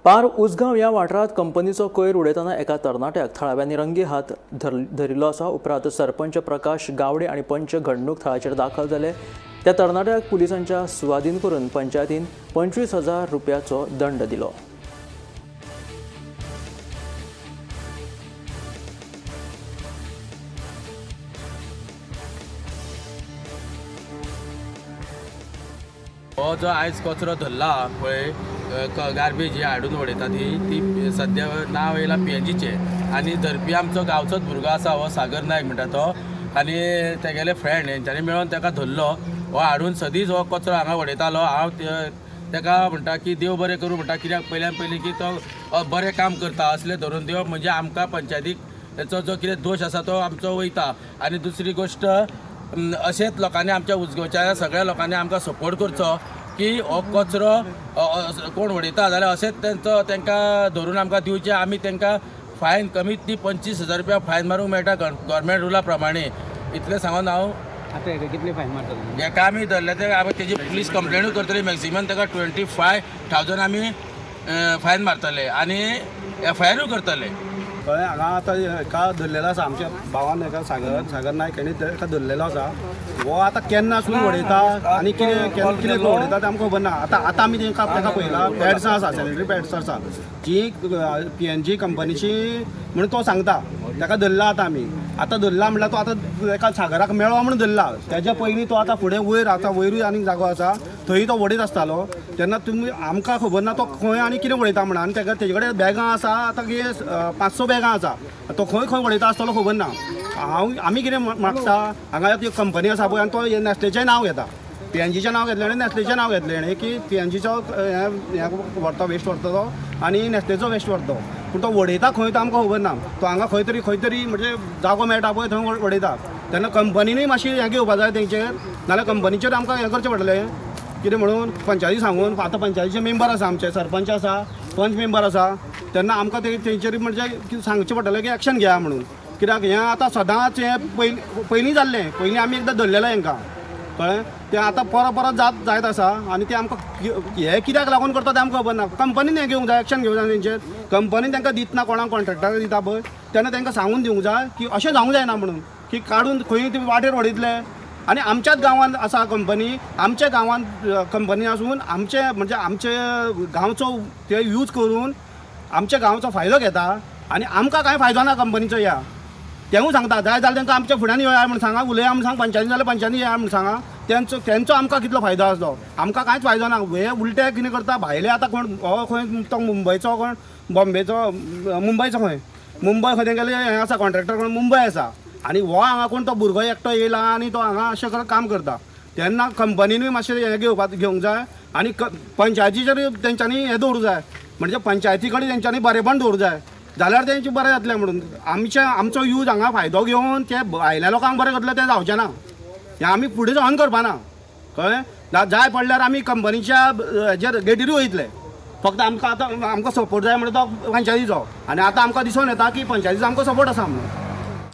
पार उसगांव या वाठारात कंपनीचो कोयर उडयतना एका तरणाट्याक थळाव्यांनी रंगी हात धरिल्लो आसा। उपरांत सरपंच प्रकाश गावडे आणि पंच घडणूक थळाचेर दाखल जाले। त्या तरणाट्याक पुलिसांच्या सुवाधीन करून पंचायतीन 25,000 रुपयाचो दंड दिलो। हो जो आयज कचरो धरला पळय गार्बेज ही हाडून उडयता ती सद्या नांव येयला PNGचे आनी धरपी आमचो गांवचोच भुरगो आसा हो सागर नायक म्हणटा तो आनी तेगेले फ्रेंड हेंच्यांनी मेळोन ताका धरलो। हो हाडून सदींच हो कचरो हांगा उडयतालो। हांव ताका म्हणटा की देव बरें करूं म्हणटा, कित्याक पयल्यान पयलीं की तो बरें काम करता असले धरून देव म्हणजे आमकां पंचायतीक ताचो जो कितें दोश आसा तो आमचो वयता। आनी दुसरी गोश्ट अशेंच लोकांनी आमच्या उजगांवच्या सगळ्या लोकांनी आमकां सपोर्ट करचो की हो कचरो कोण उडयता जाल्यार अशेंच तांकां धरून आमकां दिवचे। आमी तांकां फायन कमीत ती 25,000 रुपया फायन मारूंक मेळटा गव्हर्मेंट रुला प्रमाणे। इतलें सांगून हांव आतां हेका कितले फायन मारतले? हेका आमी धरले ते आमी तेजी पुलीस कंप्लेनूय करतली। मॅक्सिमम ताका 25,000 आमी फायन मारतले आनी FIR करतले। कळ्ळें? हांगा आतां एका धरलेलो आसा आमच्या भावान एका सागर नायक हेणी एका धरलेलो आसा। हो आतां केन्नासून उडयता आनी कितें कितें उडयता तें आमकां खबर ना। आतां आमी ताका पळयला पॅड्सां आसा, सॅनिटरी पॅड्स आसा जी PNG कंपनीची म्हणून तो सांगता। ताका धरला आतां धरला म्हणल्यार तो आतां एका सागराक मेळ्ळो म्हणून धरला। तेज्या पयलीं तो आतां फुडें वयर आतां वयरूय आनीक जागो आसा थंय तो उडयत आसतालो। तेन्ना तुमी आमकां खबर ना तो खंय आनी कितें उडयता म्हणून। आनी तेजे कडेन बॅगां आसा आतां कितें 500 बॅगां आसा। तो खंय उडयता आसतलो खबर ना। आमी कितें मागता हांगा ती कंपनी आसा पळय आनी तो नॅस्लेचें नांव घेता, PNGचें नांव घेतलें आनी नॅस्लेचें नांव घेतलें हेणें की PNGचो हें व्हरता वेस्ट व्हरता तो आनी नॅस्लेचो वेस्ट व्हरता। पूण तो उडयता खंय तो आमकां खबर ना। तो हांगा खंय तरी म्हणजे जागो मेळटा पळय थंय उडयता। तेन्ना कंपनीनूय मातशी हें घेवपा जाय तेंचेर, नाल्यार कंपनीचेर आमकां हें करचें पडटलें कितें म्हणून पंचायती सांगून। आतां पंचायतीचे मेंबर आसा आमचे, सरपंच आसा, पंच मेंबर आसा। तेन्ना आमकां तेंचेर म्हणजे सांगचें पडटलें की एक्शन घेया म्हणून। कित्याक हें आतां सदांच हें पयलीं जाल्लें, पयलीं आमी एकदां धरलेलें हेंकां, कळ्ळें? तें आतां परत जायत आसा आनी तें आमकां हें कित्याक लागून करता तें आमकां खबर ना। कंपनीन हें घेवंक जाय, एक्शन घेवंक जाय तेंचेर। कंपनीन तांकां दितना कोणाक कॉन्ट्रॅक्टाक दिता पळय तेन्ना तांकां सांगून दिवंक जाय की अशें जावंक जायना म्हणून, की काडून खंय ती वाटेर उडयतले। आनी आमच्याच गांवांत आसा कंपनी, आमच्या गांवांत कंपनी आसून आमचे म्हणजे आमचे गांवचो ते यूज करून आमच्या गांवचो फायदो घेता आनी आमकां कांय फायदो ना कंपनीचो। या तेंवूय सांगता जाय जाल्यार तांकां आमच्या फुड्यान येया म्हूण सांगा, उलया म्हूण सांग, पंचायती जाल्यार पंचायती येया म्हूण सांगा। तेंचो आमकां कितलो फायदो आसलो, आमकां कांयच फायदो ना। हे उलटे कितें करता भायले आतां कोण हो खंय तो मुंबयचो कोण बॉम्बेचो मुंबयचो खंय तेंगेले हें आसा कॉन्ट्रॅक्टर कोण मुंबय आसा आनी हो हांगा कोण तो भुरगो एकटो येयला आनी तो हांगा अशें काम करता। तेन्ना कंपनीनूय मातशें हें घेवंक जाय आनी पंचायतीचेर तेंच्यांनी हें दवरूंक जाय, म्हणजे पंचायती कडेन तेंच्यांनी बरेपण दवरूंक जाय जाल्यार तेंचें बरें जातलें म्हणून। आमचो यूज हांगा फायदो घेवन ते भायल्या लोकांक बरें करतले तें जावचें ना। हें आमी फुडें सहन करपाना, कळ्ळें? जाय पडल्यार आमी कंपनीच्या हेजेर गेटीरूय वयतले। फक्त आमकां सपोर्ट जाय म्हणटा तो पंचायतीचो आनी आतां आमकां दिसून येता की पंचायतीचो आमकां सपोर्ट आसा म्हणून।